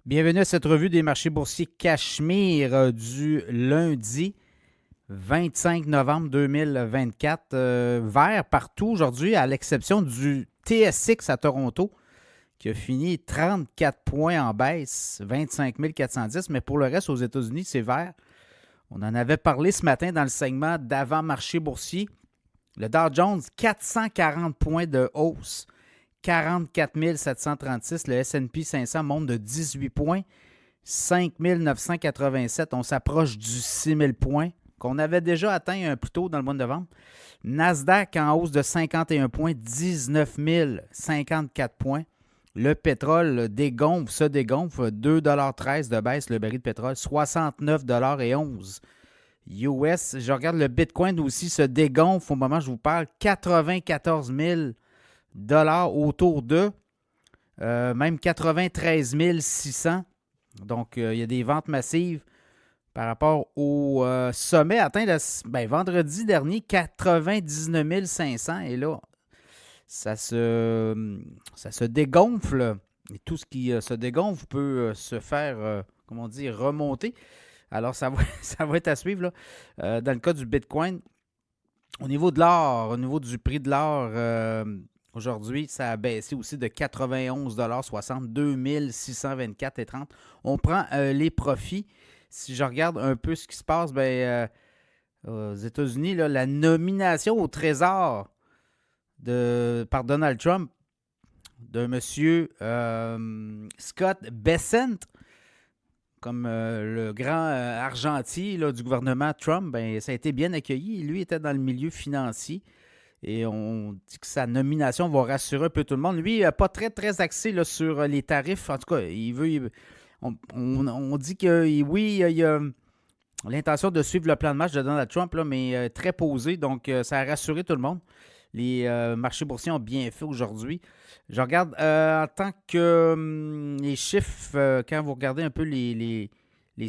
Bienvenue à cette revue des marchés boursiers Cachemire du lundi 25 novembre 2024. Vert partout aujourd'hui, à l'exception du TSX à Toronto, qui a fini 34 points en baisse, 25 410. Mais pour le reste, aux États-Unis, c'est vert. On en avait parlé ce matin dans le segment d'avant-marché boursier. Le Dow Jones, 440 points de hausse. 44 736. Le S&P 500 monte de 18 points. 5 987. On s'approche du 6 000 points qu'on avait déjà atteint plus tôt dans le mois de novembre. Nasdaq en hausse de 51 points. 19 054 points. Le pétrole se dégonfle. 2,13 $ de baisse le baril de pétrole. 69,11 $ US. Je regarde le Bitcoin aussi se dégonfle au moment où je vous parle. 94 000 $ autour d'eux, même 93 600. Donc, il y a des ventes massives par rapport au sommet atteint vendredi dernier, 99 500. Et là, ça se dégonfle. Et tout ce qui se dégonfle peut se faire, remonter. Alors, ça va être à suivre. Là. Dans le cas du Bitcoin, au niveau de l'or, au niveau du prix de l'or, aujourd'hui, ça a baissé aussi de 91,60 $, 2624,30 $. On prend les profits. Si je regarde un peu ce qui se passe, aux États-Unis, là, la nomination au Trésor par Donald Trump de monsieur Scott Bessent, comme le grand argentier là, du gouvernement Trump, ça a été bien accueilli. Lui était dans le milieu financier. Et on dit que sa nomination va rassurer un peu tout le monde. Lui, pas très, très axé là, sur les tarifs. En tout cas, on dit que oui, il a l'intention de suivre le plan de match de Donald Trump, là, mais très posé. Donc, ça a rassuré tout le monde. Les marchés boursiers ont bien fait aujourd'hui. Je regarde en tant que les chiffres, quand vous regardez un peu les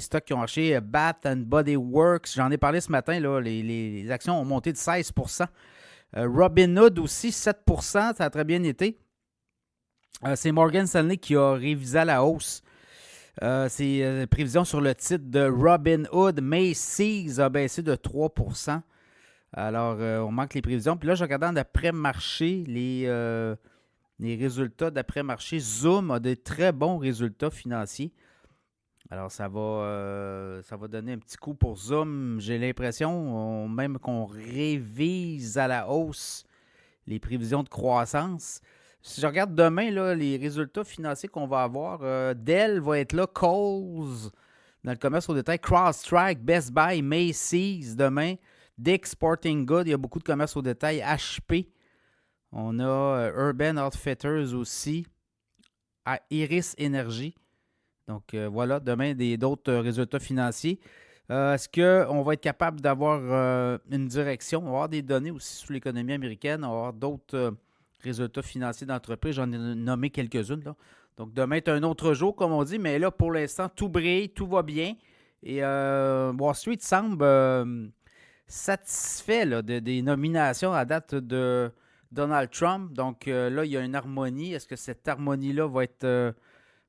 stocks qui ont marché, Bath and Body Works, j'en ai parlé ce matin, là, les actions ont monté de 16 %. Robinhood aussi, 7 %, ça a très bien été. C'est Morgan Stanley qui a révisé à la hausse ses prévisions sur le titre de Robinhood. Macy's a baissé de 3 %. Alors, on manque les prévisions. Puis là, je regardais d'après-marché, les résultats d'après-marché. Zoom a de très bons résultats financiers. Alors, ça va donner un petit coup pour Zoom. J'ai l'impression même qu'on révise à la hausse les prévisions de croissance. Si je regarde demain, là, les résultats financiers qu'on va avoir, Dell va être là, Kohl's dans le commerce au détail, CrowdStrike, Best Buy, Macy's demain, Dick's Sporting Goods, il y a beaucoup de commerce au détail, HP, on a Urban Outfitters aussi, Iris Energy. Donc, voilà, demain, d'autres résultats financiers. Est-ce qu'on va être capable d'avoir une direction? On va avoir des données aussi sur l'économie américaine. On va avoir d'autres résultats financiers d'entreprise. J'en ai nommé quelques-unes, là. Donc, demain est un autre jour, comme on dit. Mais là, pour l'instant, tout brille, tout va bien. Et Wall Street semble satisfait là, des nominations à date de Donald Trump. Donc, là, il y a une harmonie. Est-ce que cette harmonie-là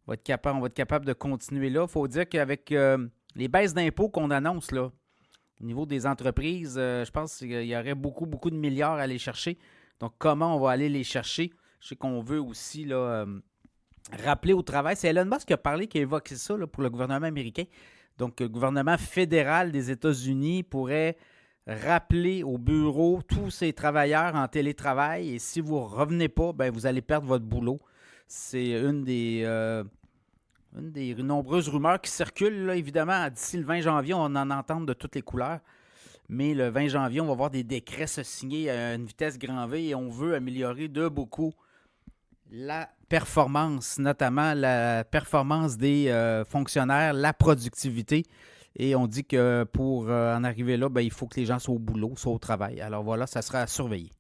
on va être capable de continuer là. Il faut dire qu'avec les baisses d'impôts qu'on annonce là, au niveau des entreprises, je pense qu'il y aurait beaucoup, beaucoup de milliards à aller chercher. Donc, comment on va aller les chercher? Je sais qu'on veut aussi là, rappeler au travail. C'est Elon Musk qui a parlé, qui a évoqué ça là, pour le gouvernement américain. Donc, le gouvernement fédéral des États-Unis pourrait rappeler au bureau tous ces travailleurs en télétravail. Et si vous ne revenez pas, vous allez perdre votre boulot. C'est une des nombreuses rumeurs qui circulent. Là, évidemment, d'ici le 20 janvier, on en entend de toutes les couleurs. Mais le 20 janvier, on va voir des décrets se signer à une vitesse grand V et on veut améliorer de beaucoup la performance, notamment la performance des fonctionnaires, la productivité. Et on dit que pour en arriver là, il faut que les gens soient au boulot, soient au travail. Alors voilà, ça sera à surveiller.